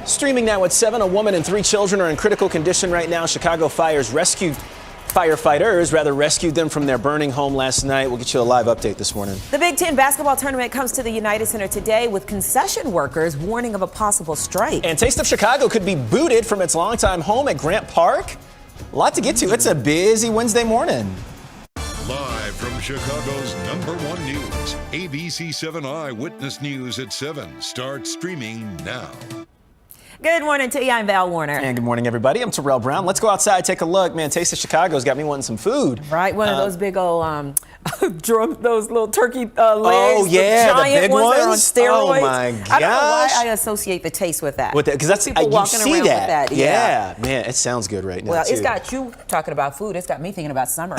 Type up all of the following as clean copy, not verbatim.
Streaming now at 7, a woman and 3 children are in critical condition right now. Chicago firefighters rescued them from their burning home last night. We'll get you a live update this morning. The Big Ten basketball tournament comes to the United Center today with concession workers warning of a possible strike. And Taste of Chicago could be booted from its longtime home at Grant Park. A lot to get to. It's a busy Wednesday morning. Live from Chicago's #1 news, ABC7 Eyewitness News at 7 starts streaming now. Good morning to you. I'm Val Warner. And good morning, everybody. I'm Terrell Brown. Let's go outside, take a look. Man, Taste of Chicago's got me wanting some food. Right, one of those big old those little turkey legs. Oh, yeah, the big ones that are on ones? steroids. Oh, my gosh. I don't know why I associate the taste with that. Because that's people you walking see around that. with that. Yeah, man, it sounds good right now. Well, too. it's got you talking about food. It's got me thinking about summer.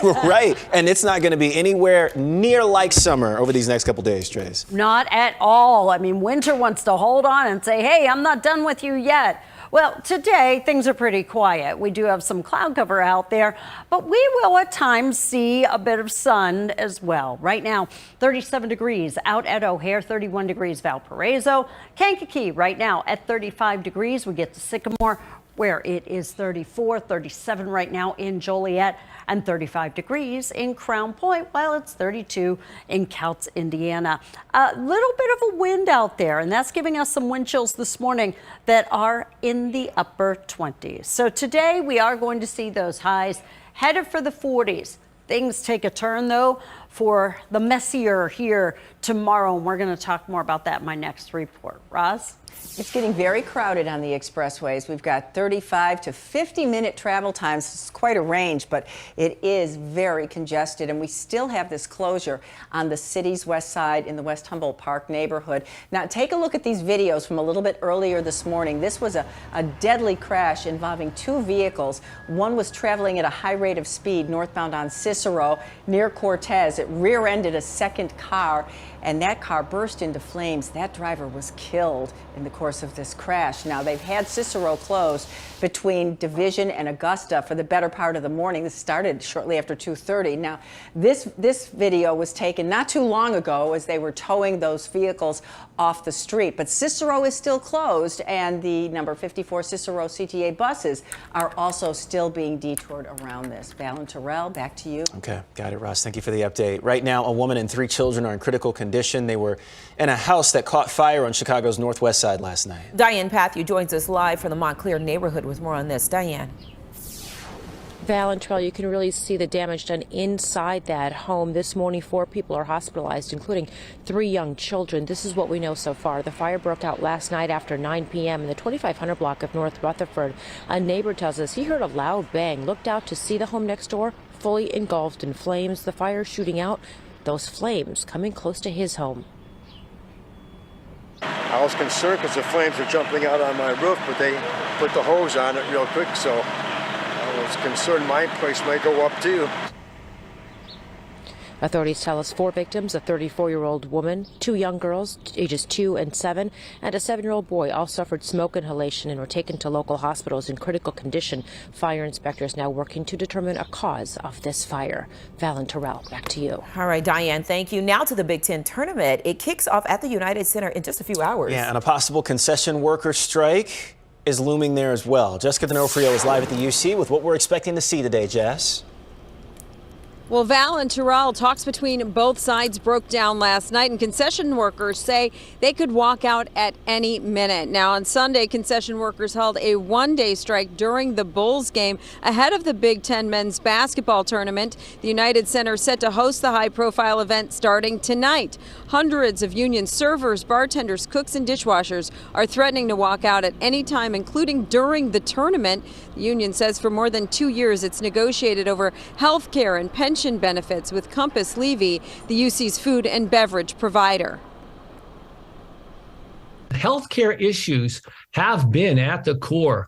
Right, and it's not going to be anywhere near like summer over these next couple days, Trace. Not at all. I mean, winter wants to hold on and say, hey, I'm not done with you yet. Well, today, things are pretty quiet. We do have some cloud cover out there, but we will at times see a bit of sun as well. Right now, 37 degrees out at O'Hare, 31 degrees Valparaiso. Kankakee right now at 35 degrees. We get to Sycamore, where it is 34, 37 right now in Joliet, and 35 degrees in Crown Point, while it's 32 in Couts, Indiana. A little bit of a wind out there, and that's giving us some wind chills this morning that are in the upper 20s. So today we are going to see those highs headed for the 40s. Things take a turn, though, for the messier here tomorrow, and we're going to talk more about that in my next report. Roz? It's getting very crowded on the expressways. We've got 35 to 50-minute travel times. It's quite a range, but it is very congested, and we still have this closure on the city's west side in the West Humboldt Park neighborhood. Now, take a look at these videos from a little bit earlier this morning. This was a deadly crash involving 2 vehicles. One was traveling at a high rate of speed northbound on Cicero near Cortez. It rear-ended a second car, and that car burst into flames. That driver was killed in the course of this crash. Now, they've had Cicero closed between Division and Augusta for the better part of the morning. This started shortly after 2:30. Now, this video was taken not too long ago as they were towing those vehicles off the street. But Cicero is still closed, and the number 54 Cicero CTA buses are also still being detoured around this. Val and Terrell, back to you. Okay, got it, Ross. Thank you for the update. Right now, a woman and 3 children are in critical condition. They were in a house that caught fire on Chicago's northwest side last night. Diane Patthew joins us live from the Montclair neighborhood with more on this. Diane. Val and Trell, you can really see the damage done inside that home. This morning, 4 people are hospitalized, including 3 young children. This is what we know so far. The fire broke out last night after 9 p.m. in the 2500 block of North Rutherford. A neighbor tells us he heard a loud bang, looked out to see the home next door fully engulfed in flames. The fire shooting out, those flames coming close to his home. I was concerned because the flames were jumping out on my roof, but they put the hose on it real quick, so I was concerned my place might go up too. Authorities tell us 4 victims, a 34-year-old woman, 2 young girls, ages 2 and 7, and a 7-year-old boy all suffered smoke inhalation and were taken to local hospitals in critical condition. Fire inspectors now working to determine a cause of this fire. Val and Terrell, back to you. All right, Diane, thank you. Now to the Big Ten tournament. It kicks off at the United Center in just a few hours. Yeah, and a possible concession worker strike is looming there as well. Jessica D'Onofrio is live at the UC with what we're expecting to see today, Jess. Well, Val and Terrell, talks between both sides broke down last night, and concession workers say they could walk out at any minute. Now, on Sunday, concession workers held a one-day strike during the Bulls game ahead of the Big Ten men's basketball tournament. The United Center set to host the high-profile event starting tonight. Hundreds of union servers, bartenders, cooks, and dishwashers are threatening to walk out at any time, including during the tournament. The union says for more than 2 years it's negotiated over health care and pension benefits with Compass Levy, the UC's food and beverage provider. Healthcare issues have been at the core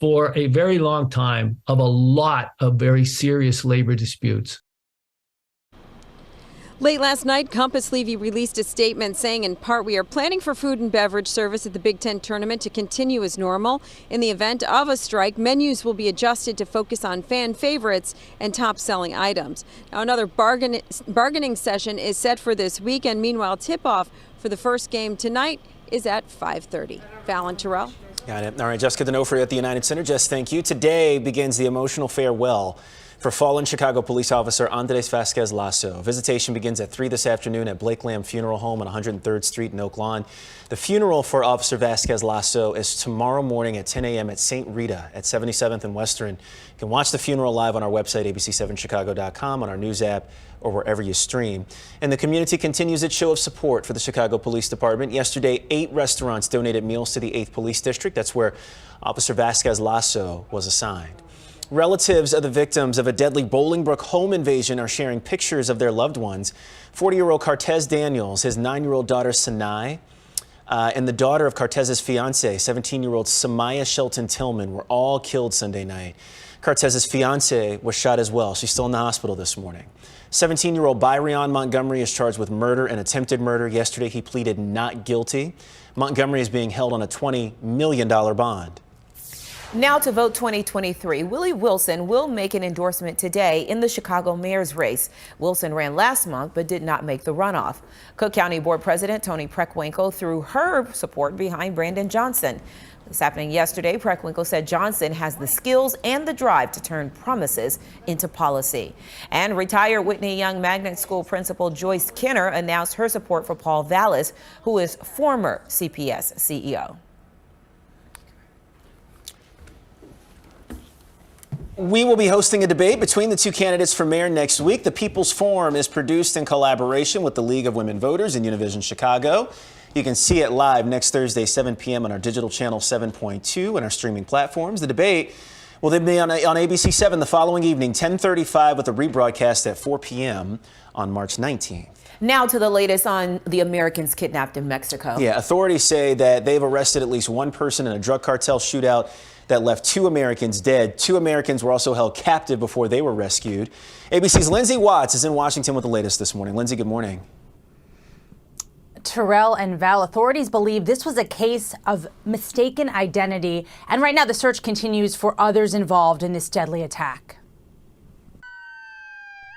for a very long time of a lot of very serious labor disputes. Late last night, Compass Levy released a statement saying, in part, we are planning for food and beverage service at the Big Ten tournament to continue as normal. In the event of a strike, menus will be adjusted to focus on fan favorites and top-selling items. Now, another bargaining session is set for this weekend. Meanwhile, tip-off for the first game tonight is at 5:30. Fallon Terrell. Got it. All right, Jessica D'Onofrio at the United Center. Jess, thank you. Today begins the emotional farewell for fallen Chicago police officer Andres Vasquez Lasso. Visitation begins at 3 this afternoon at Blake Lamb Funeral Home on 103rd Street in Oak Lawn. The funeral for Officer Vasquez Lasso is tomorrow morning at 10 a.m. at St. Rita at 77th and Western. You can watch the funeral live on our website, ABC7Chicago.com, on our news app, or wherever you stream. And the community continues its show of support for the Chicago Police Department. Yesterday, 8 restaurants donated meals to the 8th Police District. That's where Officer Vasquez Lasso was assigned. Relatives of the victims of a deadly Bolingbrook home invasion are sharing pictures of their loved ones. 40-year-old Cartez Daniels, his 9-year-old daughter Sanai, and the daughter of Cartez's fiance, 17-year-old Samaya Shelton Tillman, were all killed Sunday night. Cartez's fiance was shot as well. She's still in the hospital this morning. 17-year-old Byrion Montgomery is charged with murder and attempted murder. Yesterday, he pleaded not guilty. Montgomery is being held on a $20 million bond. Now to vote 2023. Willie Wilson will make an endorsement today in the Chicago mayor's race. Wilson ran last month but did not make the runoff. Cook County Board President Toni Preckwinkle threw her support behind Brandon Johnson. This happening yesterday. Preckwinkle said Johnson has the skills and the drive to turn promises into policy. And retired Whitney Young Magnet School principal Joyce Kinner announced her support for Paul Vallis, who is former CPS CEO. We will be hosting a debate between the two candidates for mayor next week. The People's Forum is produced in collaboration with the League of Women Voters and Univision Chicago. You can see it live next Thursday, 7 p.m. on our digital channel 7.2 and our streaming platforms. The debate will then be on ABC7 the following evening, 10:35, with a rebroadcast at 4 p.m. on March 19th. Now to the latest on the Americans kidnapped in Mexico. Yeah, authorities say that they've arrested at least one person in a drug cartel shootout that left 2 Americans dead. 2 Americans were also held captive before they were rescued. ABC's Lindsay Watts is in Washington with the latest this morning. Lindsay, good morning. Terrell and Val, authorities believe this was a case of mistaken identity, and right now the search continues for others involved in this deadly attack.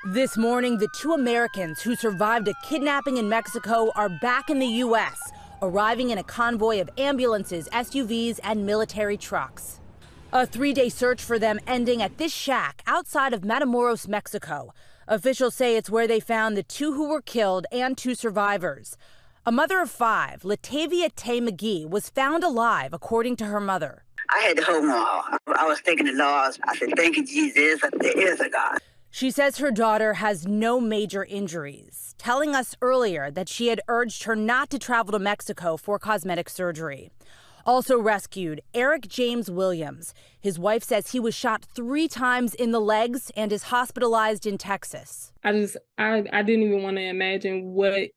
This morning, the 2 Americans who survived a kidnapping in Mexico are back in the U.S., arriving in a convoy of ambulances, SUVs, and military trucks. A 3-day search for them ending at this shack outside of Matamoros, Mexico. Officials say it's where they found the 2 who were killed and 2 survivors. A mother of 5, Latavia Tay McGee, was found alive, according to her mother. I had to hold on. I was thinking the Lord. I said, thank you, Jesus. There is a God. She says her daughter has no major injuries, telling us earlier that she had urged her not to travel to Mexico for cosmetic surgery. Also rescued, Eric James Williams. His wife says he was shot 3 times in the legs and is hospitalized in Texas. I didn't even want to imagine what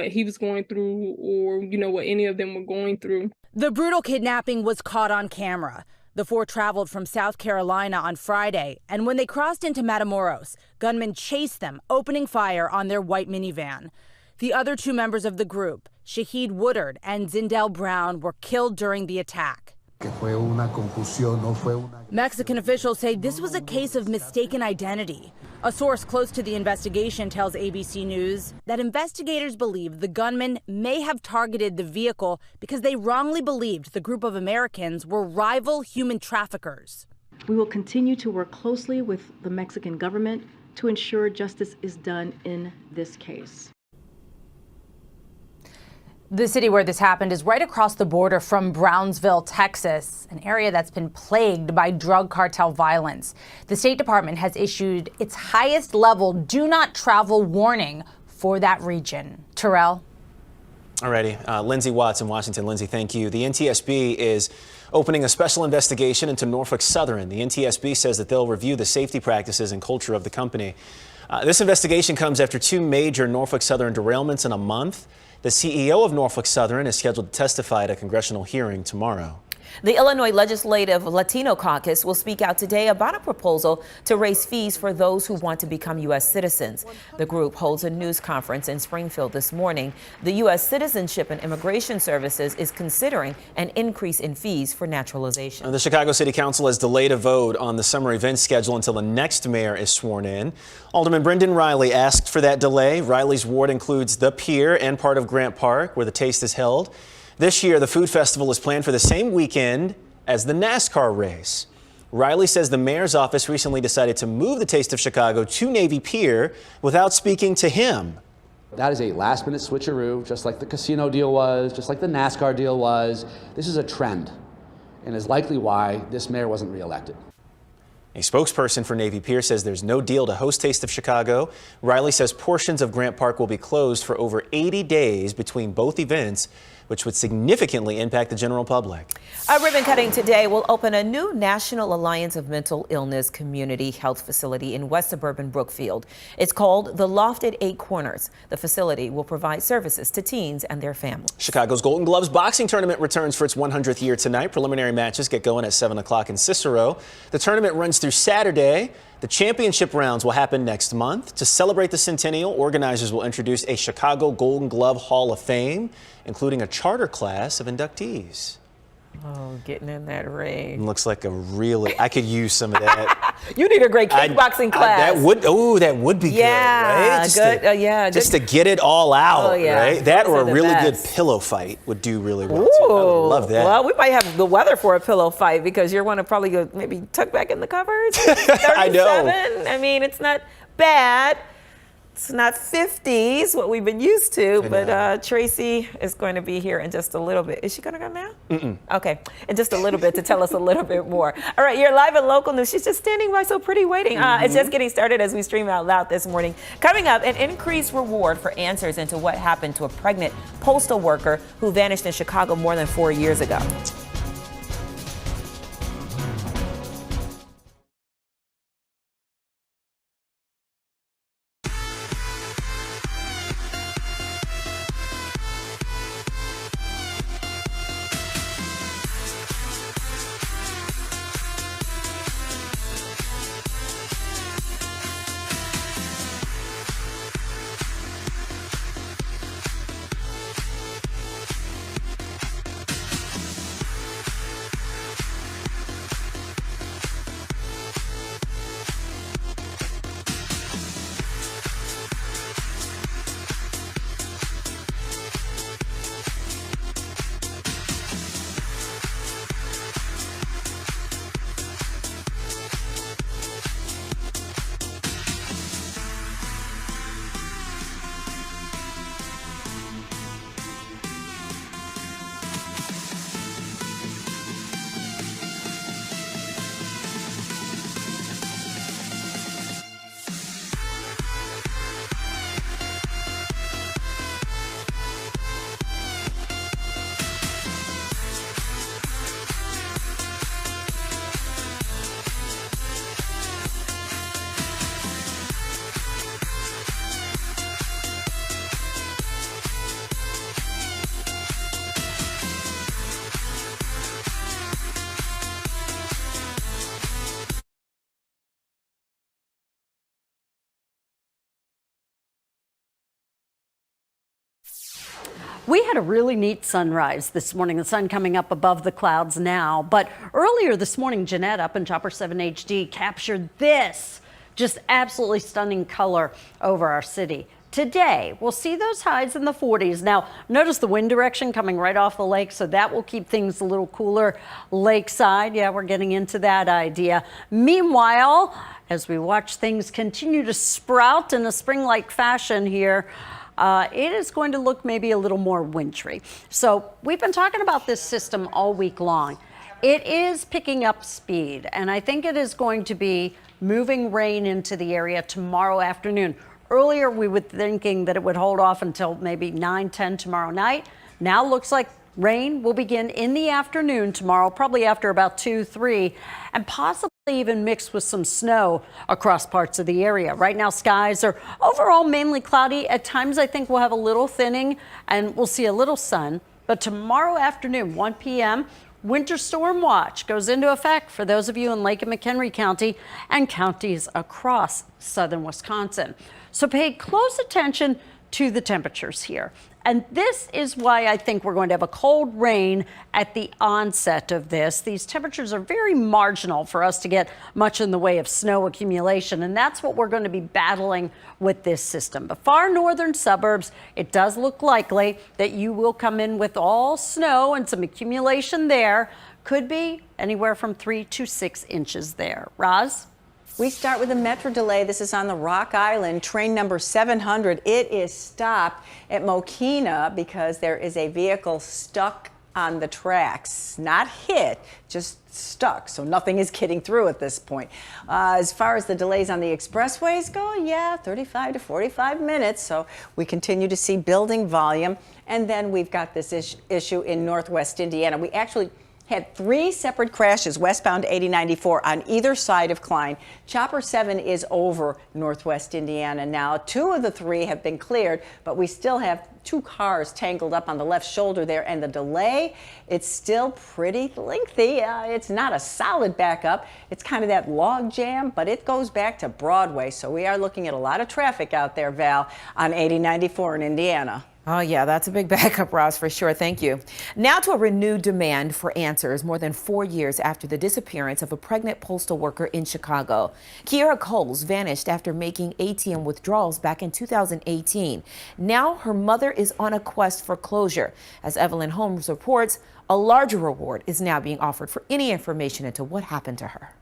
he was going through, or, what any of them were going through. The brutal kidnapping was caught on camera. The 4 traveled from South Carolina on Friday, and when they crossed into Matamoros, gunmen chased them, opening fire on their white minivan. The other 2 members of the group, Shaheed Woodard and Zindell Brown, were killed during the attack. Mexican officials say this was a case of mistaken identity. A source close to the investigation tells ABC News that investigators believe the gunmen may have targeted the vehicle because they wrongly believed the group of Americans were rival human traffickers. We will continue to work closely with the Mexican government to ensure justice is done in this case. The city where this happened is right across the border from Brownsville, Texas, an area that's been plagued by drug cartel violence. The State Department has issued its highest level do not travel warning for that region. Terrell? Alrighty, Lindsay Watts in Washington. Lindsay, thank you. The NTSB is opening a special investigation into Norfolk Southern. The NTSB says that they'll review the safety practices and culture of the company. This investigation comes after 2 major Norfolk Southern derailments in a month. The CEO of Norfolk Southern is scheduled to testify at a congressional hearing tomorrow. The Illinois Legislative Latino Caucus will speak out today about a proposal to raise fees for those who want to become U.S. citizens. The group holds a news conference in Springfield this morning. The U.S. Citizenship and Immigration Services is considering an increase in fees for naturalization. The Chicago City Council has delayed a vote on the summer event schedule until the next mayor is sworn in. Alderman Brendan Riley asked for that delay. Riley's ward includes the pier and part of Grant Park, where the taste is held. This year, the food festival is planned for the same weekend as the NASCAR race. Riley says the mayor's office recently decided to move the Taste of Chicago to Navy Pier without speaking to him. That is a last-minute switcheroo, just like the casino deal was, just like the NASCAR deal was. This is a trend, and is likely why this mayor wasn't reelected. A spokesperson for Navy Pier says there's no deal to host Taste of Chicago. Riley says portions of Grant Park will be closed for over 80 days between both events, which would significantly impact the general public. A ribbon cutting today will open a new National Alliance of Mental Illness community health facility in West Suburban Brookfield. It's called the Loft at 8 Corners. The facility will provide services to teens and their families. Chicago's Golden Gloves boxing tournament returns for its 100th year tonight. Preliminary matches get going at 7 o'clock in Cicero. The tournament runs through Saturday. The championship rounds will happen next month. To celebrate the centennial, organizers will introduce a Chicago Golden Glove Hall of Fame, including a charter class of inductees. Oh, getting in that ring. Looks like a really, I could use some of that. You need a great kickboxing class. That would be good, right? Just to get it all out, right? That or a really good pillow fight would do really well, too. I would love that. Well, we might have the weather for a pillow fight because you're going to probably go maybe tuck back in the covers. 37. I know. I mean, it's not bad. It's not 50s, what we've been used to, but Tracy is going to be here in just a little bit. Is she going to come now? Mm-mm. Okay, in just a little bit to tell us a little bit more. All right, you're live at local news. She's just standing by so pretty waiting. It's just getting started as we stream out loud this morning. Coming up, an increased reward for answers into what happened to a pregnant postal worker who vanished in Chicago more than 4 years ago. We had a really neat sunrise this morning, the sun coming up above the clouds now. But earlier this morning, Jeanette up in Chopper 7 HD captured this just absolutely stunning color over our city. Today, we'll see those highs in the 40s. Now, notice the wind direction coming right off the lake, so that will keep things a little cooler lakeside. Yeah, we're getting into that idea. Meanwhile, as we watch things continue to sprout in a spring-like fashion here, it is going to look maybe a little more wintry. So we've been talking about this system all week long. It is picking up speed, and I think it is going to be moving rain into the area tomorrow afternoon. Earlier, we were thinking that it would hold off until maybe 9, 10 tomorrow night. Now looks like rain will begin in the afternoon tomorrow, probably after about 2, 3, and possibly even mixed with some snow across parts of the area. Right now, skies are overall mainly cloudy. At times, I think we'll have a little thinning and we'll see a little sun. But tomorrow afternoon, 1 p.m., Winter storm watch goes into effect for those of you in Lake and McHenry County and counties across southern Wisconsin. So pay close attention to the temperatures here. And this is why I think we're going to have a cold rain at the onset of this. These temperatures are very marginal for us to get much in the way of snow accumulation, and that's what we're going to be battling with this system. The far northern suburbs, it does look likely that you will come in with all snow and some accumulation there. Could be anywhere from 3 to 6 inches there. Roz? We start with a metro delay. This is on the Rock Island, train number 700. It is stopped at Mokina because there is a vehicle stuck on the tracks. Not hit, just stuck. So nothing is getting through at this point. As far as the delays on the expressways go, yeah, 35 to 45 minutes. So we continue to see building volume. And then we've got this issue in Northwest Indiana. We actually had 3 separate crashes westbound 8094 on either side of Klein. Chopper 7 is over Northwest Indiana now. 2 of the 3 have been cleared, but we still have 2 cars tangled up on the left shoulder there, and the delay, it's still pretty lengthy. It's not a solid backup. It's kind of that log jam, but it goes back to Broadway. So we are looking at a lot of traffic out there, Val, on 8094 in Indiana. Oh, yeah, that's a big backup, Ross, for sure. Thank you. Now to a renewed demand for answers more than 4 years after the disappearance of a pregnant postal worker in Chicago. Kiera Coles vanished after making ATM withdrawals back in 2018. Now her mother is on a quest for closure. As Evelyn Holmes reports, a larger reward is now being offered for any information into what happened to her.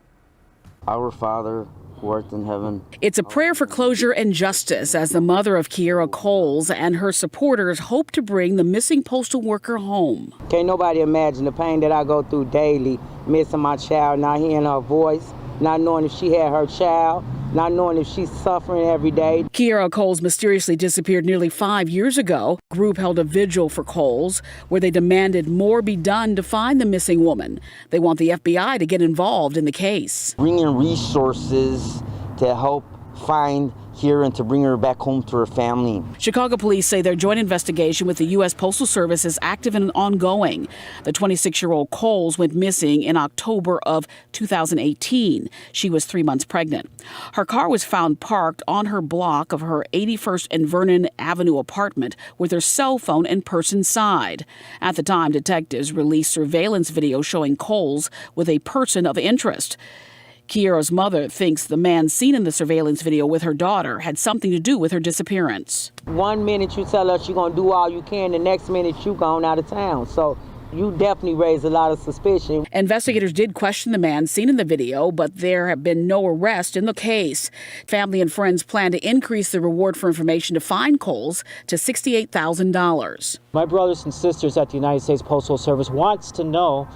Our Father, who art in heaven. It's a prayer for closure and justice as the mother of Kiera Coles and her supporters hope to bring the missing postal worker home. Can't nobody imagine the pain that I go through daily, missing my child, not hearing her voice, not knowing if she had her child, not knowing if she's suffering every day. Kiera Coles mysteriously disappeared nearly 5 years ago. The group held a vigil for Coles where they demanded more be done to find the missing woman. They want the FBI to get involved in the case. Bringing resources to help find here and to bring her back home to her family. Chicago police say their joint investigation with the U.S. Postal Service is active and ongoing. The 26-year-old Coles went missing in October of 2018. She was 3 months pregnant. Her car was found parked on her block of her 81st and Vernon Avenue apartment with her cell phone and purse inside. At the time, detectives released surveillance video showing Coles with a person of interest. Kiera's mother thinks the man seen in the surveillance video with her daughter had something to do with her disappearance. 1 minute you tell us you're going to do all you can, the next minute you gone out of town. So you definitely raised a lot of suspicion. Investigators did question the man seen in the video, but there have been no arrest in the case. Family and friends plan to increase the reward for information to find Coles to $68,000. My brothers and sisters at the United States Postal Service wants to know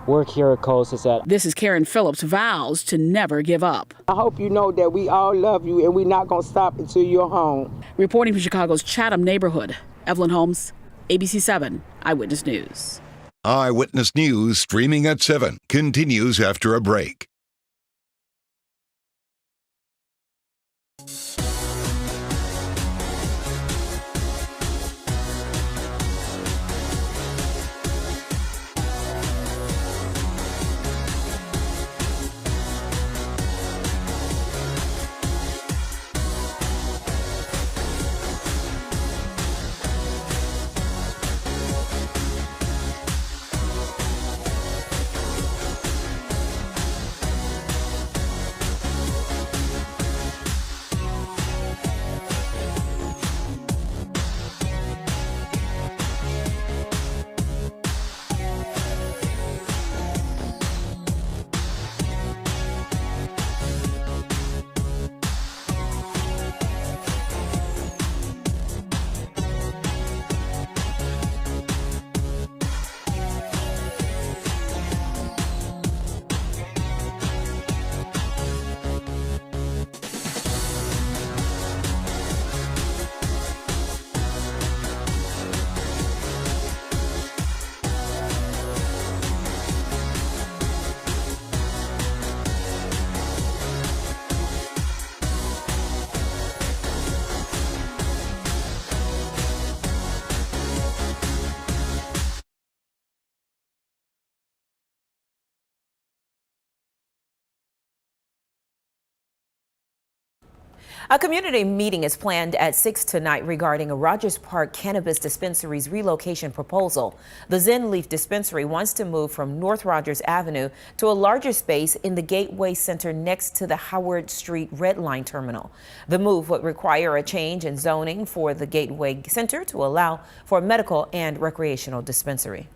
where Kiera Coles is at. This is Karen Phillips vows to never give up. I hope you know that we all love you and we're not going to stop until you're home. Reporting from Chicago's Chatham neighborhood, Evelyn Holmes, ABC7 Eyewitness News. Eyewitness News streaming at 7 continues after a break. A community meeting is planned at 6 tonight regarding a Rogers Park Cannabis Dispensary's relocation proposal. The Zen Leaf Dispensary wants to move from North Rogers Avenue to a larger space in the Gateway Center next to the Howard Street Red Line Terminal. The move would require a change in zoning for the Gateway Center to allow for a medical and recreational dispensary.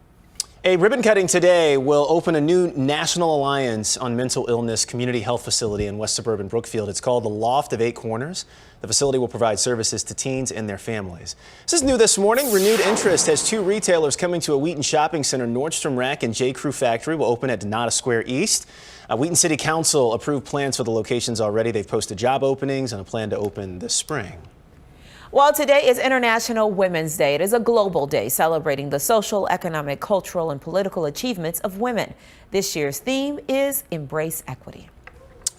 A ribbon cutting today will open a new National Alliance on Mental Illness community health facility in West Suburban Brookfield. It's called the Loft of Eight Corners. The facility will provide services to teens and their families. This is new this morning. Renewed interest has two retailers coming to a Wheaton shopping center. Nordstrom Rack and J. Crew Factory will open at Donata Square East. Wheaton City Council approved plans for the locations already. They've posted job openings and a plan to open this spring. Well, today is International Women's Day. It is a global day celebrating the social, economic, cultural, and political achievements of women. This year's theme is Embrace Equity.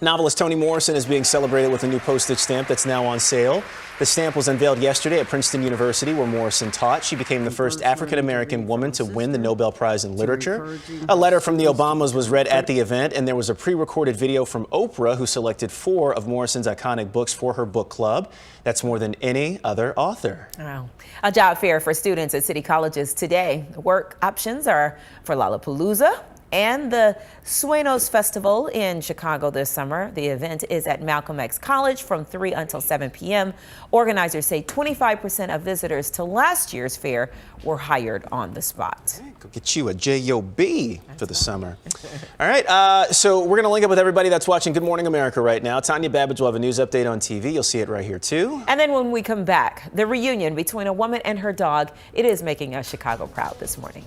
Novelist Toni Morrison is being celebrated with a new postage stamp that's now on sale. The stamp was unveiled yesterday at Princeton University, where Morrison taught. She became the first African-American woman to win the Nobel Prize in Literature. A letter from the Obamas was read at the event, and there was a pre-recorded video from Oprah, who selected 4 of Morrison's iconic books for her book club. That's more than any other author. Wow. A job fair for students at city colleges today. Work options are for Lollapalooza and the Sueños Festival in Chicago this summer. The event is at Malcolm X College from 3 until 7 p.m. Organizers say 25% of visitors to last year's fair were hired on the spot. Go get you a job for the summer. All right, so we're going to link up with everybody that's watching Good Morning America right now. Tanya Babbage will have a news update on TV. You'll see it right here, too. And then when we come back, the reunion between a woman and her dog, it is making us Chicago proud this morning.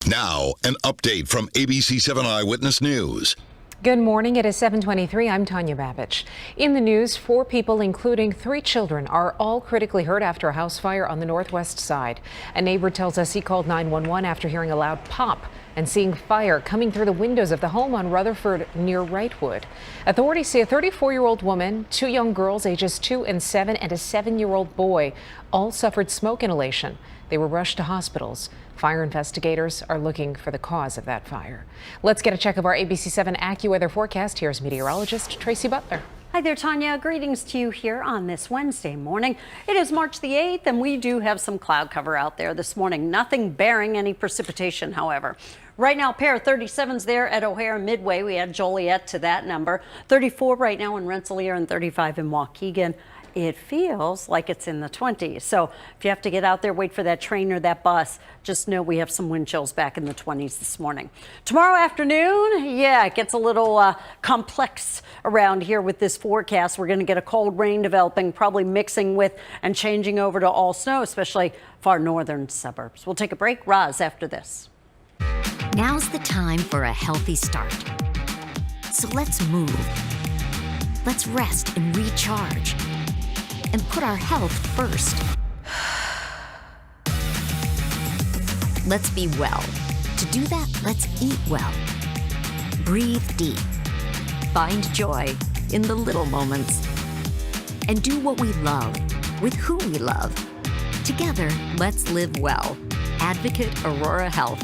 Now, an update from ABC7 Eyewitness News. Good morning. It is 7:23. I'm Tanya Babbage. In the news, 4 people, including 3 children, are all critically hurt after a house fire on the northwest side. A neighbor tells us he called 911 after hearing a loud pop and seeing fire coming through the windows of the home on Rutherford near Wrightwood. Authorities say a 34-year-old woman, 2 young girls ages 2 and 7, and a 7-year-old boy all suffered smoke inhalation. They were rushed to hospitals. Fire investigators are looking for the cause of that fire. Let's get a check of our ABC7 AccuWeather forecast. Here's meteorologist Tracy Butler. Hi there, Tanya. Greetings to you here on this Wednesday morning. It is March the 8th, and we do have some cloud cover out there this morning. Nothing bearing any precipitation, however. Right now, a pair of 37s there at O'Hare Midway. We add Joliet to that number. 34 right now in Rensselaer and 35 in Waukegan. It feels like it's in the 20s. So if you have to get out there, wait for that train or that bus, just know we have some wind chills back in the 20s this morning. Tomorrow afternoon, yeah, it gets a little complex around here with this forecast. We're going to get a cold rain developing, probably mixing with and changing over to all snow, especially far northern suburbs. We'll take a break. Roz after this. Now's the time for a healthy start. So let's move. Let's rest and recharge. And put our health first. Let's be well. To do that, let's eat well. Breathe deep. Find joy in the little moments. And do what we love with who we love. Together, let's live well. Advocate Aurora Health.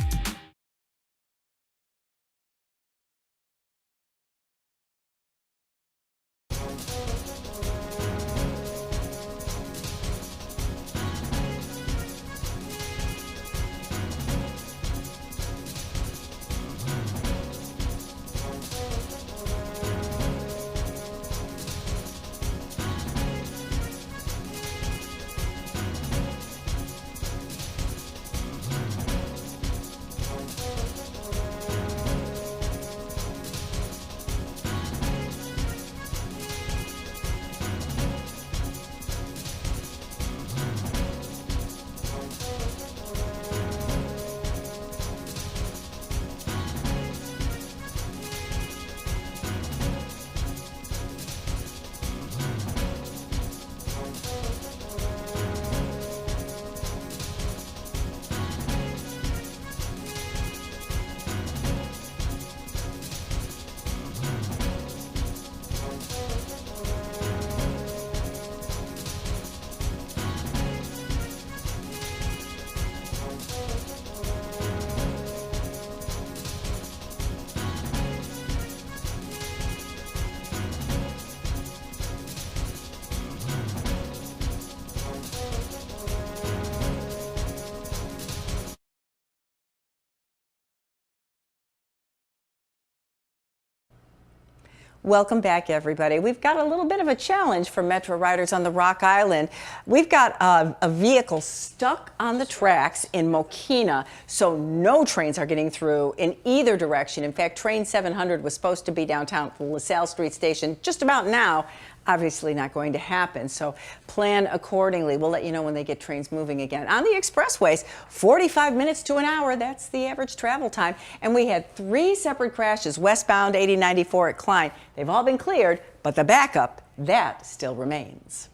Welcome back, everybody. We've got a little bit of a challenge for Metro riders on the Rock Island. We've got a vehicle stuck on the tracks in Mokina, so no trains are getting through in either direction. In fact, train 700 was supposed to be downtown at the LaSalle Street Station just about now. Obviously not going to happen, so plan accordingly. We'll let you know when they get trains moving again. On the expressways, 45 minutes to an hour, that's the average travel time. And we had 3 separate crashes westbound 8094 at Klein. They've all been cleared, but the backup, that still remains.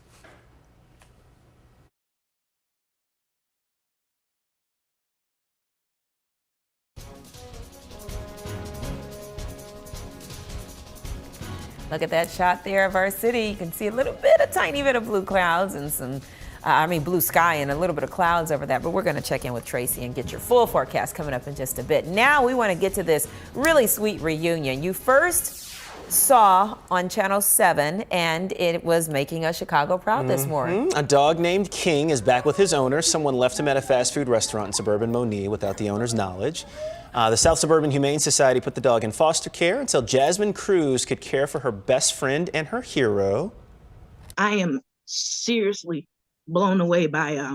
Look at that shot there of our city. You can see a tiny bit of blue clouds and some, blue sky and a little bit of clouds over that. But we're going to check in with Tracy and get your full forecast coming up in just a bit. Now we want to get to this really sweet reunion you first saw on Channel 7, and it was making us Chicago proud this morning. A dog named King is back with his owner. Someone left him at a fast food restaurant in suburban Monee without the owner's knowledge. The South Suburban Humane Society put the dog in foster care until Jasmine Cruz could care for her best friend and her hero. I am seriously blown away by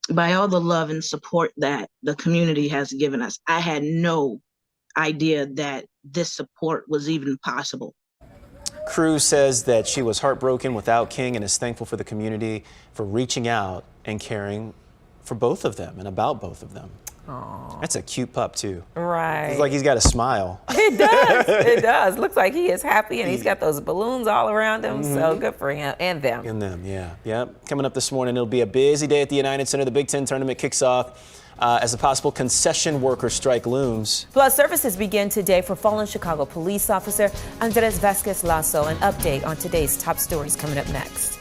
by all the love and support that the community has given us. I had no idea that this support was even possible. Cruz says that she was heartbroken without King and is thankful for the community for reaching out and caring for both of them and about both of them. Aww. That's a cute pup too. Right. It's like he's got a smile. It does. It does. Looks like he is happy, and he's got those balloons all around him. So good for him and them. And them, yeah. Yep. Coming up this morning, it'll be a busy day at the United Center. The Big Ten tournament kicks off as a possible concession worker strike looms. Plus, services begin today for fallen Chicago police officer Andres Vasquez Lasso. An update on today's top stories coming up next.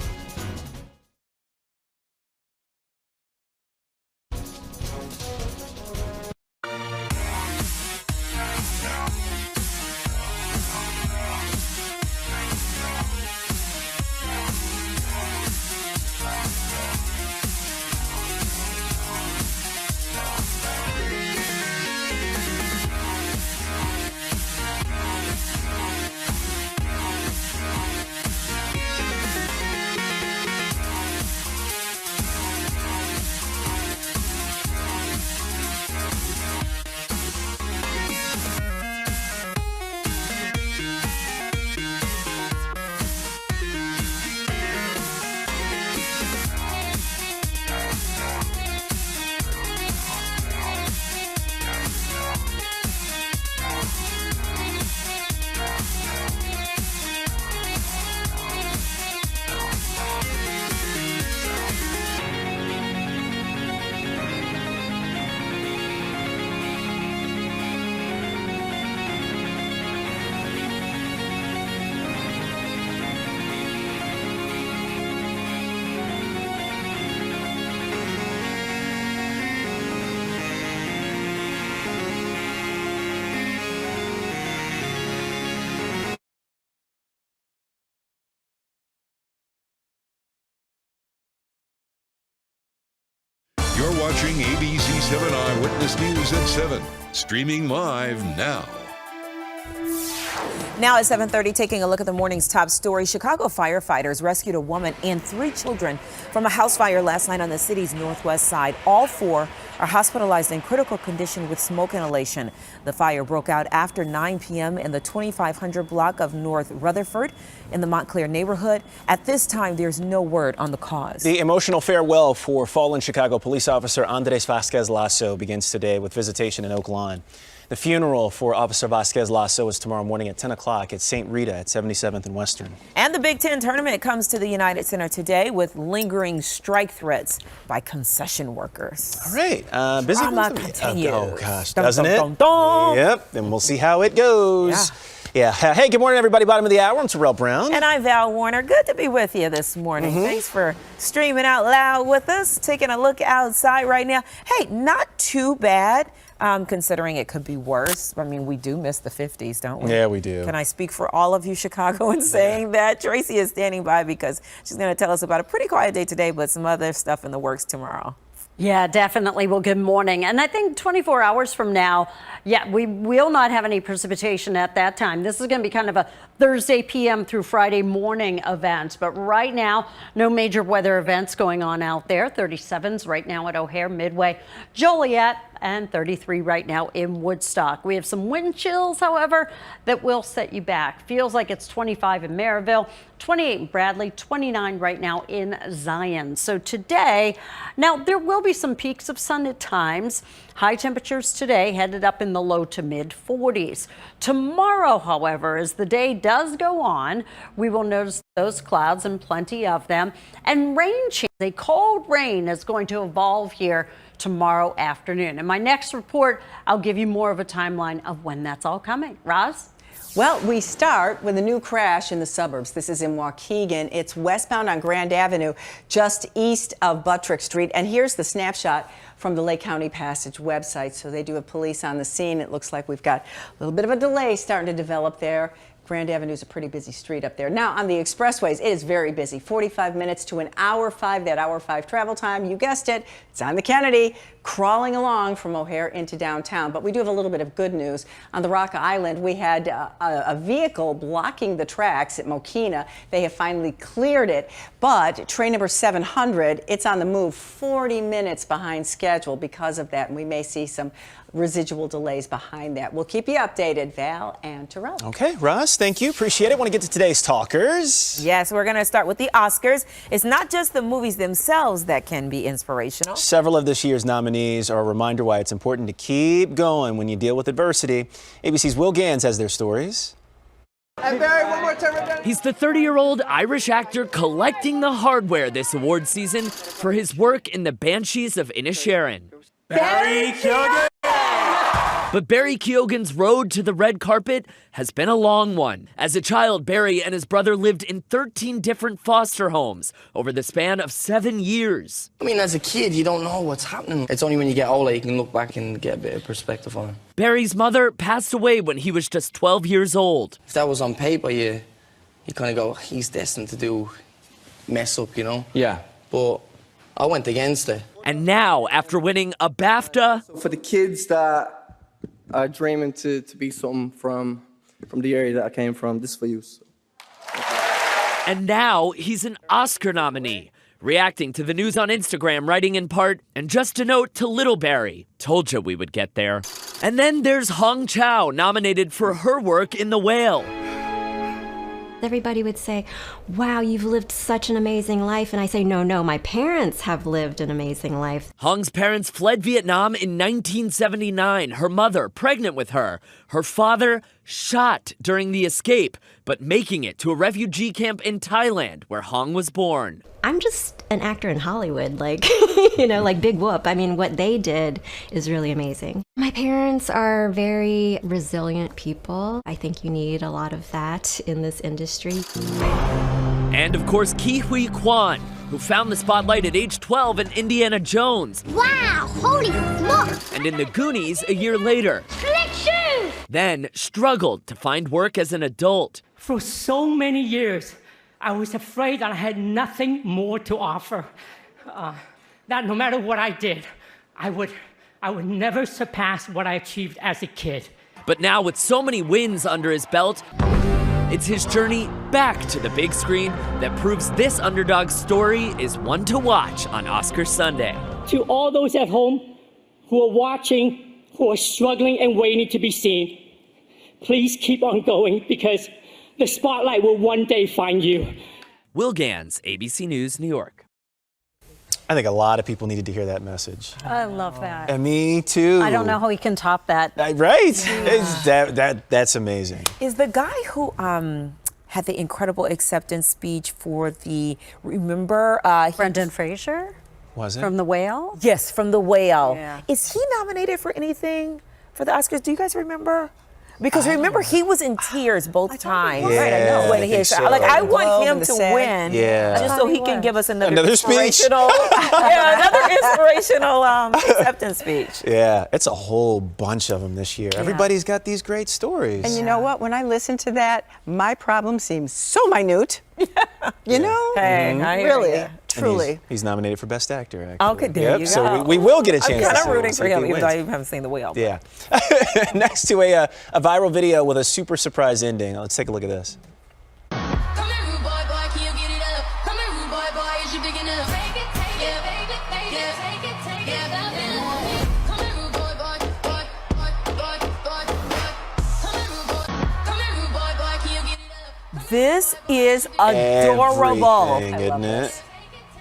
You're watching ABC7 Eyewitness News at 7, streaming live now. Now at 7:30, taking a look at the morning's top story. Chicago firefighters rescued a woman and 3 children from a house fire last night on the city's northwest side. All 4 are hospitalized in critical condition with smoke inhalation. The fire broke out after 9 p.m. in the 2500 block of North Rutherford in the Montclair neighborhood. At this time, there's no word on the cause. The emotional farewell for fallen Chicago police officer Andres Vasquez Lasso begins today with visitation in Oak Lawn. The funeral for Officer Vasquez Lasso is tomorrow morning at 10 o'clock at St. Rita at 77th and Western. And the Big Ten tournament comes to the United Center today with lingering strike threats by concession workers. All right. Busy Drama week. continues. Oh, gosh. Dun, Doesn't dun, it? dun, dun. Yep. And we'll see how it goes. Yeah. Hey, good morning, everybody. Bottom of the hour. I'm Terrell Brown. And I'm Val Warner. Good to be with you this morning. Thanks for streaming out loud with us, taking a look outside right now. Hey, not too bad. Considering it could be worse. I mean, we do miss the 50s, don't we? Yeah, we do. Can I speak for all of you Chicagoans saying that? Tracy is standing by because she's going to tell us about a pretty quiet day today, but some other stuff in the works tomorrow. Yeah, definitely. Well, good morning. And I think 24 hours from now, yeah, we will not have any precipitation at that time. This is going to be kind of a Thursday PM through Friday morning event. But right now, no major weather events going on out there. 37s right now at O'Hare, Midway, Joliet, and 33 right now in Woodstock. We have some wind chills, however, that will set you back. Feels like it's 25 in Maryville, 28 in Bradley, 29 right now in Zion. So today, now there will be some peaks of sun at times. High temperatures today headed up in the low to mid 40s. Tomorrow, however, as the day does go on, we will notice those clouds and plenty of them. And rain change, a cold rain is going to evolve here tomorrow afternoon. In my next report, I'll give you more of a timeline of when that's all coming. Roz? Well, we start with a new crash in the suburbs. This is in Waukegan. It's westbound on Grand Avenue, just east of Buttrick Street. And here's the snapshot from the Lake County Passage website. So they do have police on the scene. It looks like we've got a little bit of a delay starting to develop there. Grand Avenue is a pretty busy street up there. Now, on the expressways, it is very busy. 45 minutes to an hour 5, that hour 5 travel time. You guessed it, it's on the Kennedy, crawling along from O'Hare into downtown. But we do have a little bit of good news. On the Rock Island, we had a vehicle blocking the tracks at Mokina. They have finally cleared it. But train number 700, it's on the move 40 minutes behind schedule because of that. And we may see some residual delays behind that. We'll keep you updated. Val and Terrell. Okay, Russ, thank you. Appreciate it. Want to get to today's talkers. Yes, we're going to start with the Oscars. It's not just the movies themselves that can be inspirational. Several of this year's nominees are a reminder why it's important to keep going when you deal with adversity. ABC's Will Gans has their stories. And Barry, one more time. He's the 30-year-old Irish actor collecting the hardware this award season for his work in the Banshees of Inisherin. Barry Keoghan! But Barry Keoghan's road to the red carpet has been a long one. As a child, Barry and his brother lived in 13 different foster homes over the span of 7 years. I mean, as a kid, you don't know what's happening. It's only when you get older you can look back and get a bit of perspective on it. Barry's mother passed away when he was just 12 years old. If that was on paper, you kind of go, he's destined to do mess up, you know? Yeah. But I went against it. And now, after winning a BAFTA... For the kids that are dreaming to be something from the area that I came from, this is for you. And now he's an Oscar nominee, reacting to the news on Instagram, writing in part, and just a note to little Barry, told you we would get there. And then there's Hong Chow, nominated for her work in The Whale. Everybody would say, wow, you've lived such an amazing life. And I say, no, my parents have lived an amazing life. Hong's parents fled Vietnam in 1979, her mother pregnant with her. Her father shot during the escape, but making it to a refugee camp in Thailand, where Hong was born. I'm just an actor in Hollywood, like, like Big Whoop. I mean, what they did is really amazing. My parents are very resilient people. I think you need a lot of that in this industry. And of course, Ke Huy Quan, who found the spotlight at age 12 in Indiana Jones. Wow, holy smokes! And in The Goonies a year later. Slick shoes! Then struggled to find work as an adult. For so many years, I was afraid that I had nothing more to offer. That no matter what I did, I would never surpass what I achieved as a kid. But now with so many wins under his belt, it's his journey back to the big screen that proves this underdog's story is one to watch on Oscar Sunday. To all those at home who are watching, who are struggling and waiting to be seen, please keep on going because the spotlight will one day find you. Will Gans, ABC News, New York. I think a lot of people needed to hear that message. I love that. And me too. I don't know how he can top that. Right? Yeah. That's amazing. Is the guy who had the incredible acceptance speech for the, remember? Brendan Fraser? Was it? From The Whale? Yes, from The Whale. Yeah. Is he nominated for anything for the Oscars? Do you guys remember? Because remember, he was in tears both times. Yeah, right, I know. When I want him to win, just so he can give us another inspirational, another inspirational acceptance speech. Yeah, it's a whole bunch of them this year. Yeah. Everybody's got these great stories. And you know what? When I listen to that, my problem seems so minute. You know? Hey, I hear really. ya. Truly. He's nominated for Best Actor, actually. Okay, there you go. So we will get a chance to see I'm kind of him, rooting see for if him, he even though I wins. haven't seen the whale. Yeah. Next to a viral video with a super surprise ending. Let's take a look at this. This is adorable. Everything, isn't it?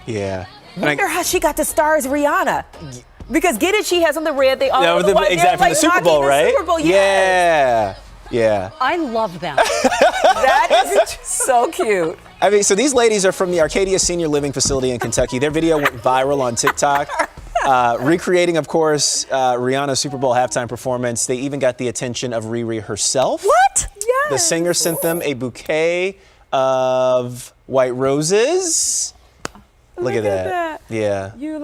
Yeah. Wonder how she got to star as Rihanna. Because get it, she has on the red. They all exactly from the Super Bowl, right? Super Bowl, yes. Yeah. I love them. That is so cute. I mean, so these ladies are from the Arcadia Senior Living Facility in Kentucky. Their video went viral on TikTok, recreating, of course, Rihanna's Super Bowl halftime performance. They even got the attention of Riri herself. What? Yes. The singer sent them a bouquet of white roses. Look at that. Yeah. You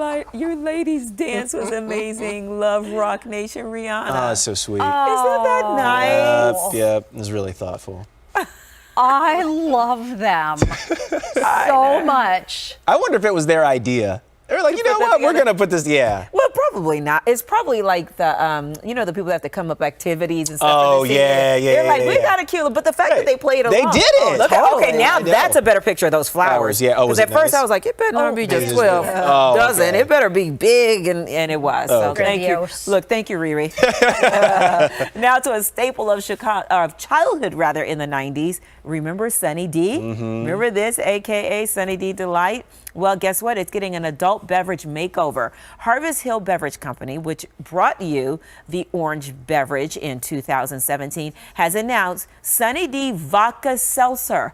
ladies' dance was amazing. Love Rock Nation, Rihanna. Oh, so sweet. Isn't that nice? Yep. It was really thoughtful. I love them so much. I wonder if it was their idea. They were like, you know what? We're going to put this, Well, probably not. It's probably like the, the people that have to come up activities and stuff. Oh, yeah. They're like, we got to kill it. But the fact that they played along. They did it. Okay, now that's a better picture of those flowers. Yeah. Oh, was at it first nice? I was like, it better not be just 12 Oh, dozen. okay. It better be big, and it was. So thank you. Look, thank you, Riri. Now to a staple of childhood, in the 90s. Remember Sunny D? Remember this, a.k.a. Sunny D Delight? Well, guess what? It's getting an adult beverage makeover. Harvest Hill Beverage Company, which brought you the orange beverage in 2017, has announced Sunny D Vodka Seltzer.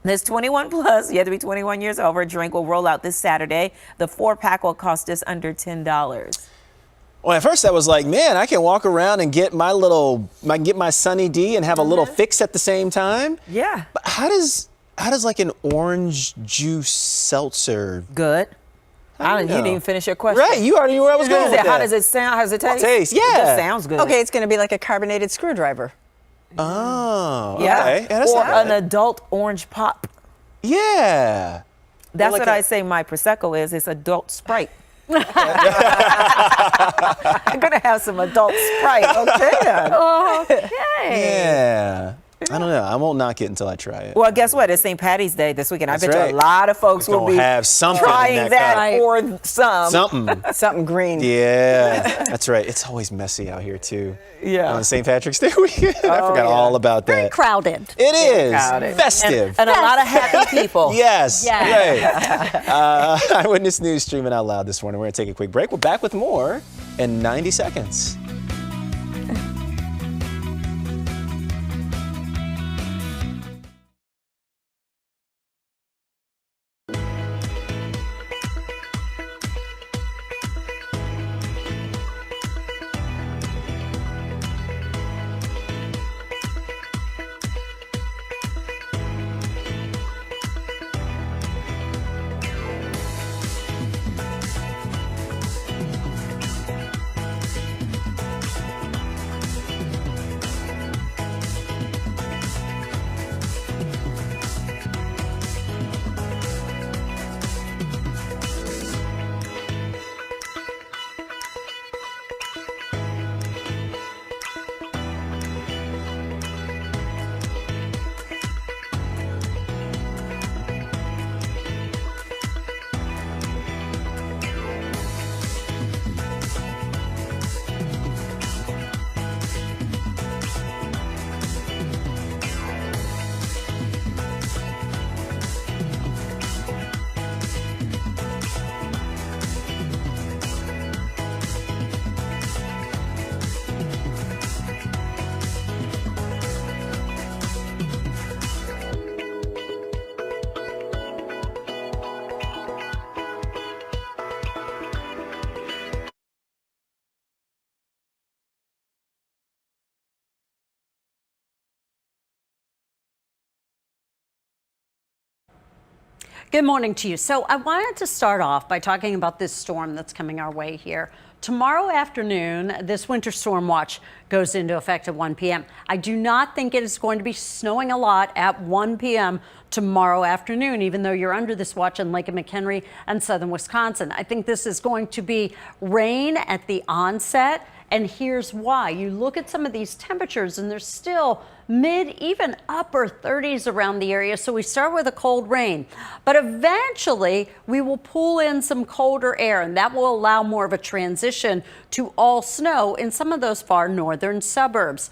This 21 plus, you have to be 21 years over, drink will roll out this Saturday. The 4-pack will cost us under $10. Well, at first I was like, man, I can walk around and get my Sunny D and have a little fix at the same time. Yeah. But how does like an orange juice seltzer? Good. You didn't even finish your question. Right, you already knew where I was going with that. How does it sound? How does it taste? Yeah. It just sounds good. Okay, it's going to be like a carbonated screwdriver. Oh, yeah. okay. Yeah, that's or not bad. an adult orange pop. Yeah. That's what I say my Prosecco is. It's adult Sprite. I'm going to have some adult Sprite. Okay. Yeah. I don't know. I won't knock it until I try it. Well, guess what? It's St. Patty's Day this weekend. I bet Right. you a lot of folks will be have something trying in that cup. or some. Something green. Yeah, that's right. It's always messy out here too. Yeah. On St. Patrick's Day weekend. I forgot all about that. Very crowded. It is crowded. festive. And a lot of happy people. Yes. Right. Eyewitness News streaming out loud this morning. We're going to take a quick break. We're back with more in 90 seconds. Good morning to you. So I wanted to start off by talking about this storm that's coming our way here tomorrow afternoon, this winter storm watch goes into effect at 1 p.m. I do not think it is going to be snowing a lot at 1 p.m. tomorrow afternoon, even though you're under this watch in Lake McHenry and southern Wisconsin. I think this is going to be rain at the onset. And here's why. You look at some of these temperatures and they're still mid, even upper 30s around the area. So we start with a cold rain, but eventually we will pull in some colder air, and that will allow more of a transition to all snow in some of those far northern suburbs.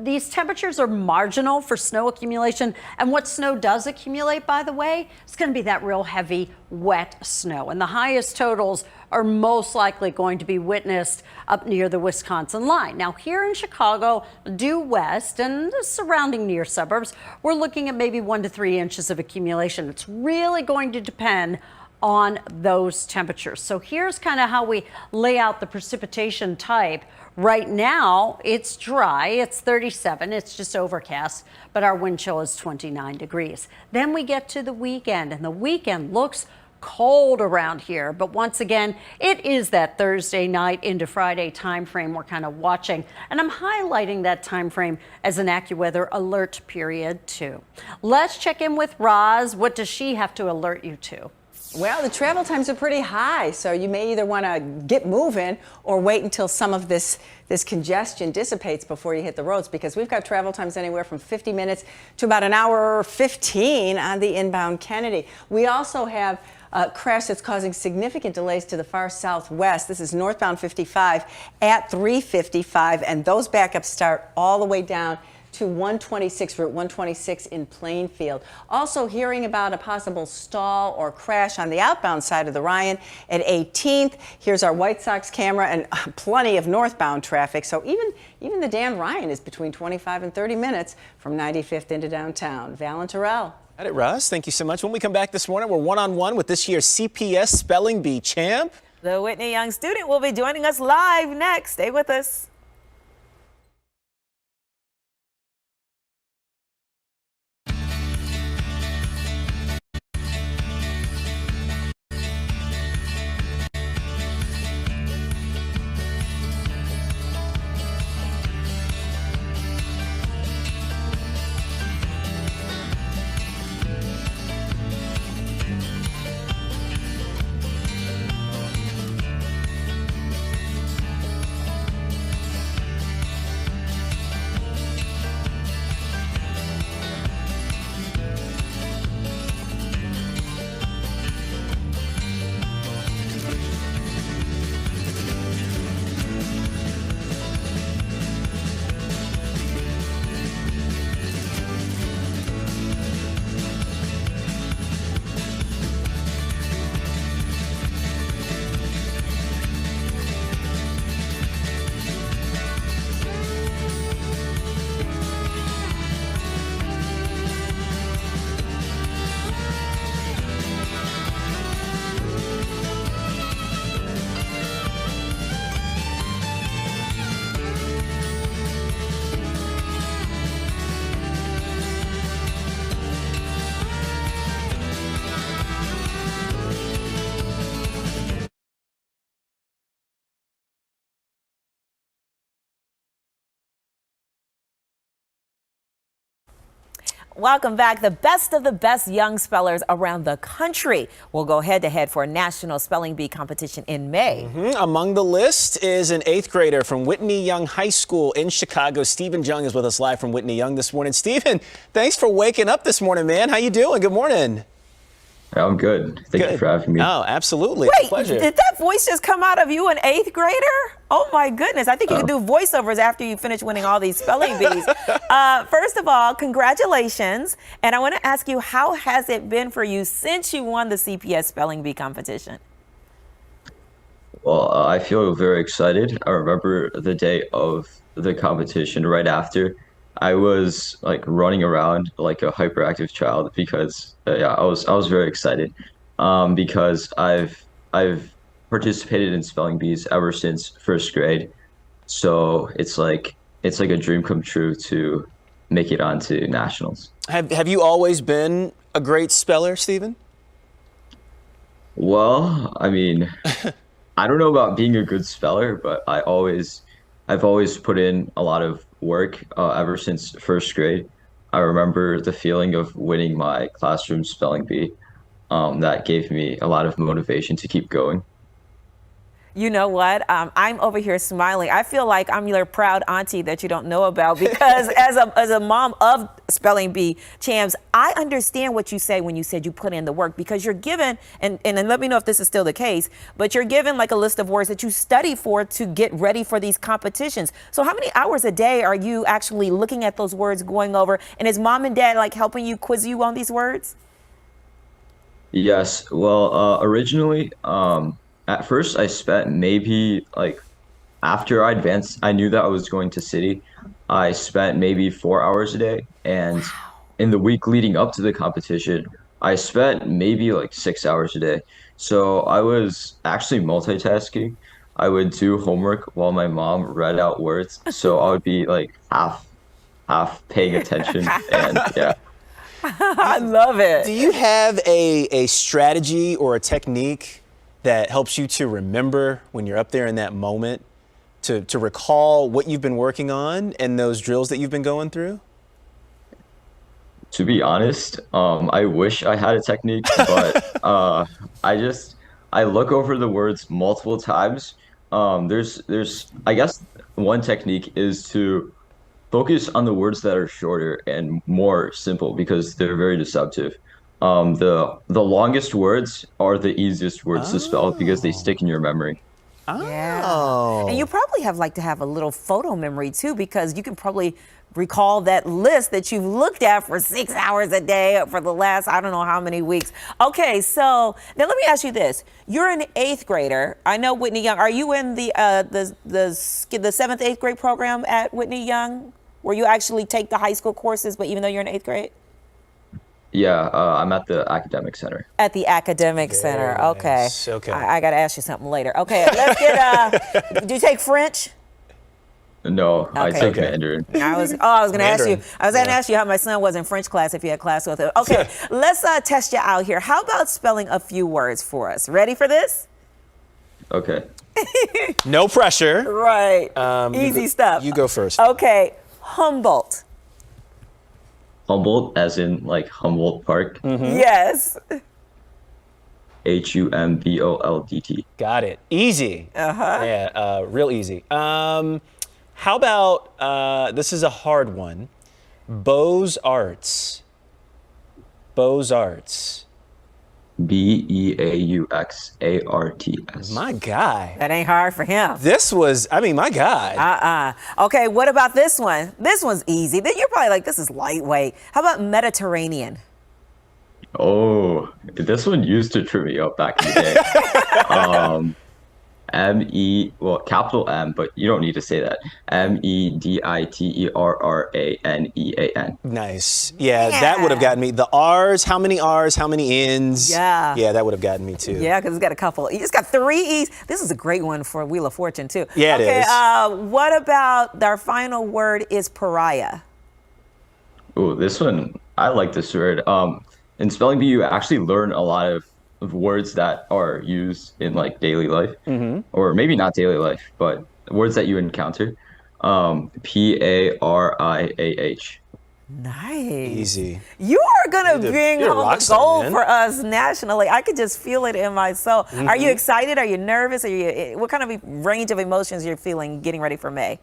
These temperatures are marginal for snow accumulation. And what snow does accumulate, by the way, it's going to be that real heavy, wet snow. And the highest totals are most likely going to be witnessed up near the Wisconsin line. Now, here in Chicago, due west and the surrounding near suburbs, we're looking at maybe 1 to 3 inches of accumulation. It's really going to depend on those temperatures. So here's kind of how we lay out the precipitation type. Right now, it's dry. It's 37. It's just overcast, but our wind chill is 29 degrees. Then we get to the weekend, and the weekend looks cold around here. But once again, it is that Thursday night into Friday time frame we're kind of watching. And I'm highlighting that time frame as an AccuWeather alert period too. Let's check in with Roz. What does she have to alert you to? Well, the travel times are pretty high, so you may either want to get moving or wait until some of this congestion dissipates before you hit the roads, because we've got travel times anywhere from 50 minutes to about an hour or 15 on the inbound Kennedy. We also have a crash that's causing significant delays to the far southwest. This is northbound 55 at 355, and those backups start all the way down to 126, Route 126 in Plainfield. Also hearing about a possible stall or crash on the outbound side of the Ryan at 18th. Here's our White Sox camera, and plenty of northbound traffic. So even the Dan Ryan is between 25 and 30 minutes from 95th into downtown. Val and Terrell. Got it, Russ. Thank you so much. When we come back this morning, we're one-on-one with this year's CPS Spelling Bee champ. The Whitney Young student will be joining us live next. Stay with us. Welcome back. The best of the best young spellers around the country will go head-to-head for a national spelling bee competition in May. Among the list is an 8th grader from Whitney Young High School in Chicago. Stephen Jung is with us live from Whitney Young this morning. Stephen, thanks for waking up this morning, man. How you doing? Good morning. I'm good. Thank you for having me. Oh, absolutely. Wait, Pleasure. did that voice just come out of you, an 8th grader? Oh my goodness. I think you can do voiceovers after you finish winning all these spelling bees. First of all, congratulations. And I want to ask you, how has it been for you since you won the CPS spelling bee competition? Well, I feel very excited. I remember the day of the competition right after. I was like running around like a hyperactive child because I was very excited because I've participated in spelling bees ever since 1st grade. So it's like a dream come true to make it onto nationals. Have you always been a great speller, Stephen? Well, I mean, I don't know about being a good speller, but I've always put in a lot of work ever since first grade. I remember the feeling of winning my classroom spelling bee. That gave me a lot of motivation to keep going. You know what? I'm over here smiling. I feel like I'm your proud auntie that you don't know about because as a mom of spelling bee champs, I understand what you say when you said you put in the work because you're given, and let me know if this is still the case, but you're given like a list of words that you study for to get ready for these competitions. So how many hours a day are you actually looking at those words, going over, and is mom and dad like helping you, quiz you on these words? Yes. Well, originally, at first I spent maybe like after I advanced, I knew that I was going to city. I spent maybe 4 hours a day, and in the week leading up to the competition, I spent maybe like 6 hours a day. So I was actually multitasking. I would do homework while my mom read out words. So I would be like half paying attention, and yeah. I love it. Do you have a strategy or a technique that helps you to remember when you're up there in that moment, to recall what you've been working on and those drills that you've been going through? To be honest, I wish I had a technique, but I look over the words multiple times. There's I guess one technique is to focus on the words that are shorter and more simple because they're very deceptive. The longest words are the easiest words to spell because they stick in your memory. Yeah. And you probably have like to have a little photo memory too, because you can probably recall that list that you've looked at for 6 hours a day for the last, I don't know how many weeks. Okay, so now let me ask you this. You're an 8th grader. I know Whitney Young. Are you in the 7th, 8th grade program at Whitney Young, where you actually take the high school courses, but even though you're in 8th grade? Yeah, I'm at the academic center. At the academic center. Okay. Nice. Okay. I got to ask you something later. Okay, let's get, do you take French? No, I Okay. took Mandarin. I was going to ask you. Mandarin. I was going to ask you how my son was in French class if you had class with him. Okay, let's test you out here. How about spelling a few words for us? Ready for this? Okay. No pressure. Right. Easy stuff. You go first. Okay, Humboldt. Humboldt, as in like Humboldt Park. Yes. Humboldt. Got it. Easy. Yeah, real easy. How about, this is a hard one, Beaux-Arts. Beaux-Arts. Beauxarts. My guy. That ain't hard for him. This was, my guy. Okay, what about this one? This one's easy. You're probably like, this is lightweight. How about Mediterranean? Oh, this one used to trip me up back in the day. Capital M, but you don't need to say that. Mediterranean. Nice. Yeah, that would have gotten me. The R's, how many R's, how many N's? Yeah. Yeah, that would have gotten me too. Yeah, because it's got a couple. It's got 3 E's. This is a great one for Wheel of Fortune too. Yeah, it is. What about our final word is pariah? Oh, this one, I like this word. In spelling bee, you actually learn a lot of words that are used in like daily life, or maybe not daily life, but words that you encounter. Pariah. Nice. Easy. You are going to bring you're a home rock the star, gold man. for us nationally. I could just feel it in my soul. Are you excited? Are you nervous? What kind of range of emotions you're feeling getting ready for May?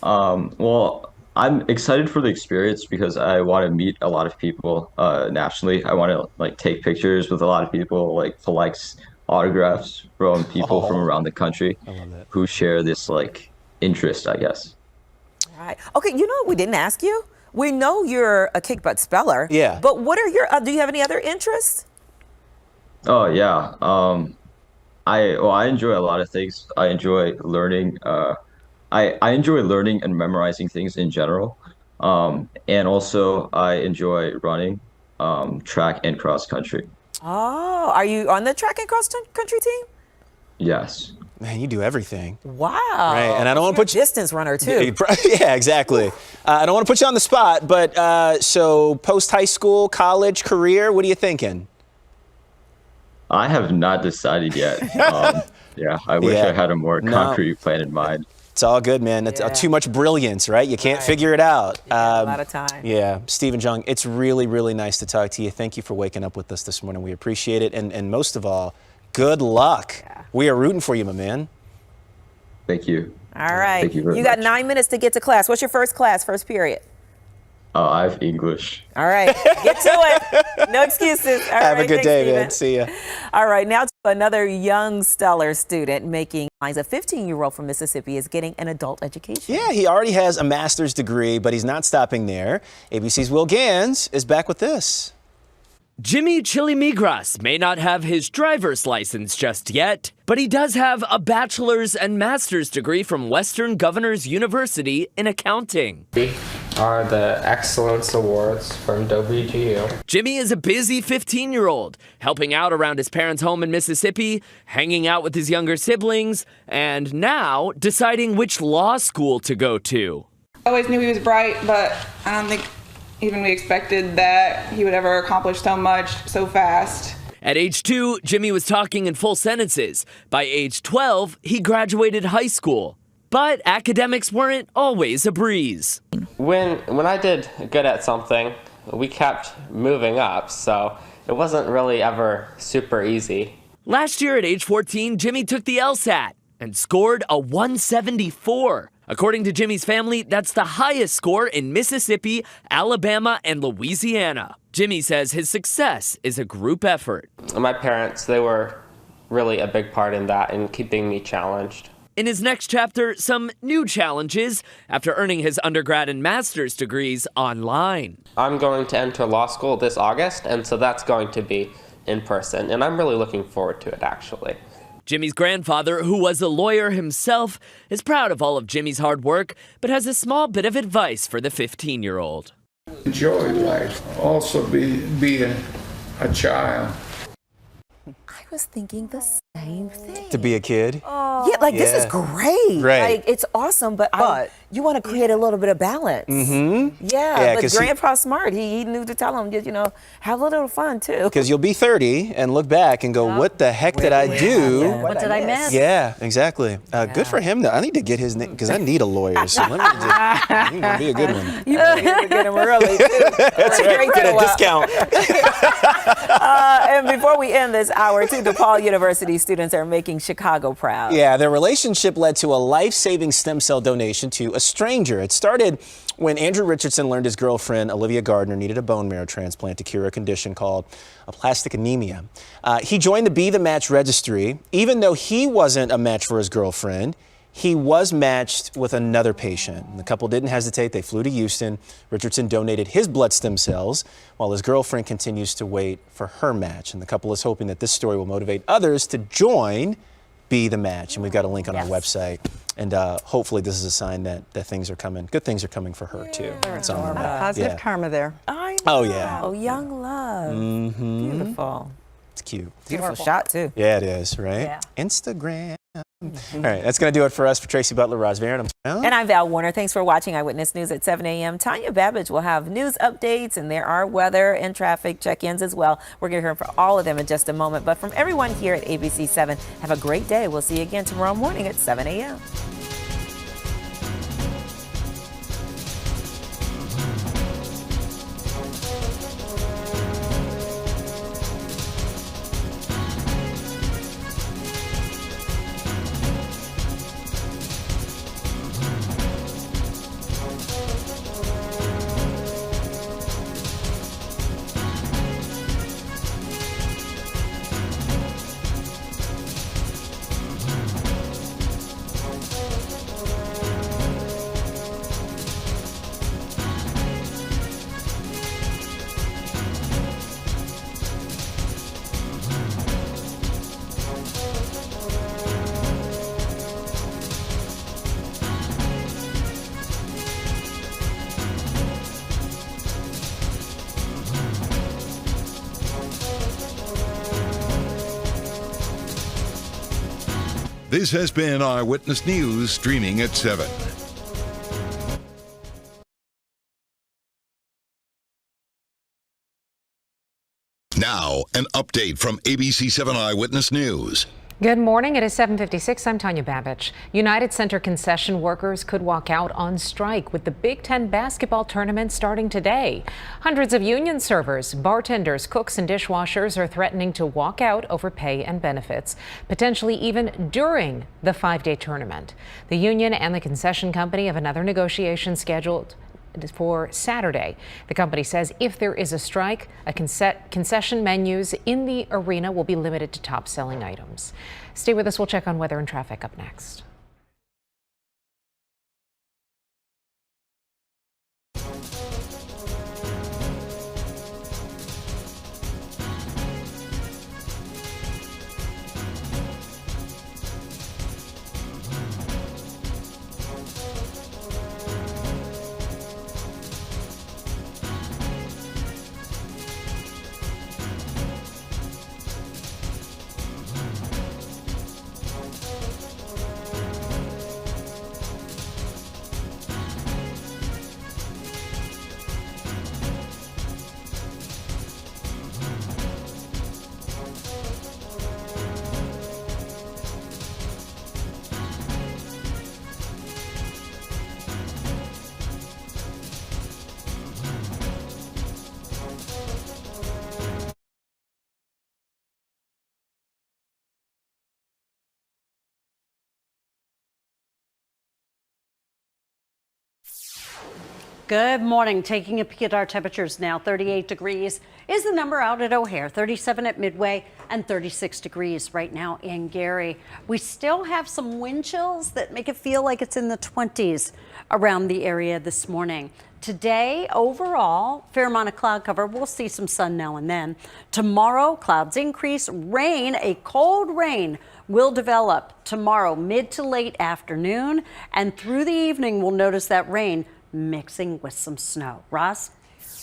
Well, I'm excited for the experience because I want to meet a lot of people nationally. I want to like take pictures with a lot of people, like collect autographs from people from around the country who share this like interest, I guess. Right. Okay, you know what we didn't ask you? We know you're a kick butt speller. Yeah. But what are your, do you have any other interests? Oh yeah. I enjoy a lot of things. I enjoy learning. I enjoy learning and memorizing things in general. And also I enjoy running, track and cross country. Oh, are you on the track and cross country team? Yes. Man, you do everything. Wow. Right, and I don't want to put you. Distance runner too. Yeah, exactly. I don't want to put you on the spot, but so post high school, college, career, what are you thinking? I have not decided yet. Yeah, I wish I had a more concrete plan in mind. It's all good, man. It's too much brilliance, right? You can't figure it out. A lot of time. Yeah, Stephen Jung, it's really, really nice to talk to you. Thank you for waking up with us this morning. We appreciate it. And most of all, good luck. Yeah. We are rooting for you, my man. Thank you. All right. Thank you very You got much. 9 minutes to get to class. What's your first class, first period? I have English. All right. Get to it. No excuses. All Have right, a good thanks, day, Stephen. man. See ya. All right. Now to another young stellar student making lines. A 15-year-old from Mississippi is getting an adult education. Yeah, he already has a master's degree, but he's not stopping there. ABC's Will Gans is back with this. Jimmy Chili Migras may not have his driver's license just yet, but he does have a bachelor's and master's degree from Western Governors University in accounting. Are the Excellence Awards from WGU. Jimmy is a busy 15-year-old, helping out around his parents' home in Mississippi, hanging out with his younger siblings, and now deciding which law school to go to. I always knew he was bright, but I don't think even we expected that he would ever accomplish so much so fast. At age 2, Jimmy was talking in full sentences. By age 12, he graduated high school. But academics weren't always a breeze. When I did good at something, we kept moving up, so it wasn't really ever super easy. Last year at age 14, Jimmy took the LSAT and scored a 174. According to Jimmy's family, that's the highest score in Mississippi, Alabama, and Louisiana. Jimmy says his success is a group effort. My parents, they were really a big part in that, in keeping me challenged. In his next chapter, some new challenges after earning his undergrad and master's degrees online. I'm going to enter law school this August, and so that's going to be in person, and I'm really looking forward to it, actually. Jimmy's grandfather, who was a lawyer himself, is proud of all of Jimmy's hard work, but has a small bit of advice for the 15-year-old. Enjoy life. Also be a child. I was thinking the same thing. To be a kid? Yeah, like this is great. Right. Like it's awesome, but you want to create a little bit of balance. Mm-hmm. Yeah, but Grandpa's smart. He knew to tell him, have a little fun too. Because you'll be 30 and look back and go, what the heck did I do? What did I miss? Yeah, exactly. Good for him, though. I need to get his name, because I need a lawyer. So let me just, he's going to be a good one. You need to get him early, too. That's right. Get a discount. And before we end this hour, too, DePaul University students are making Chicago proud. Yeah, their relationship led to a life-saving stem cell donation to a stranger. It started when Andrew Richardson learned his girlfriend, Olivia Gardner, needed a bone marrow transplant to cure a condition called aplastic anemia. He joined the Be the Match registry. Even though he wasn't a match for his girlfriend, he was matched with another patient. The couple didn't hesitate. They flew to Houston. Richardson donated his blood stem cells while his girlfriend continues to wait for her match. And the couple is hoping that this story will motivate others to join Be the Match. And we've got a link on our website. And hopefully this is a sign that things are coming. Good things are coming for her, too. It's on her back. Positive karma there. Oh, yeah. Oh, young love. Mm-hmm. Beautiful. It's cute. Beautiful shot, too. Yeah, it is, right? Yeah. Instagram. All right, that's going to do it for us. For Tracy Butler, Roz Barrett, and I'm Val Warner. Thanks for watching Eyewitness News at 7 a.m. Tanya Babbage will have news updates, and there are weather and traffic check-ins as well. We're going to hear from all of them in just a moment. But from everyone here at ABC7, have a great day. We'll see you again tomorrow morning at 7 a.m. This has been Eyewitness News, streaming at 7. Now, an update from ABC7 Eyewitness News. Good morning. It is 7:56. I'm Tanya Babich. United Center concession workers could walk out on strike with the Big Ten basketball tournament starting today. Hundreds of union servers, bartenders, cooks, and dishwashers are threatening to walk out over pay and benefits, potentially even during the 5-day tournament. The union and the concession company have another negotiation scheduled for Saturday. The company says if there is a strike, concession menus in the arena will be limited to top selling items. Stay with us. We'll check on weather and traffic up next. Good morning. Taking a peek at our temperatures now. 38 degrees is the number out at O'Hare, 37 at Midway, and 36 degrees right now in Gary. We still have some wind chills that make it feel like it's in the 20s around the area this morning. Today, overall, fair amount of cloud cover. We'll see some sun now and then. Tomorrow, clouds increase. Rain, a cold rain, will develop tomorrow mid to late afternoon. And through the evening, we'll notice that rain mixing with some snow. Ross?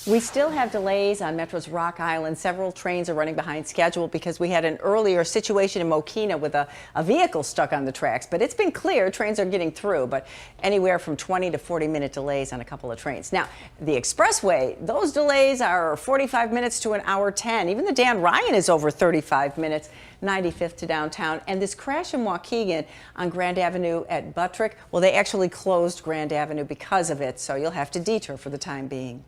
We still have delays on Metro's Rock Island. Several trains are running behind schedule because we had an earlier situation in Mokina with a vehicle stuck on the tracks. But it's been clear. Trains are getting through, but anywhere from 20 to 40-minute delays on a couple of trains. Now, the expressway, those delays are 45 minutes to an hour 10. Even the Dan Ryan is over 35 minutes. 95th to downtown. And this crash in Waukegan on Grand Avenue at Buttrick, well, they actually closed Grand Avenue because of it, so you'll have to detour for the time being.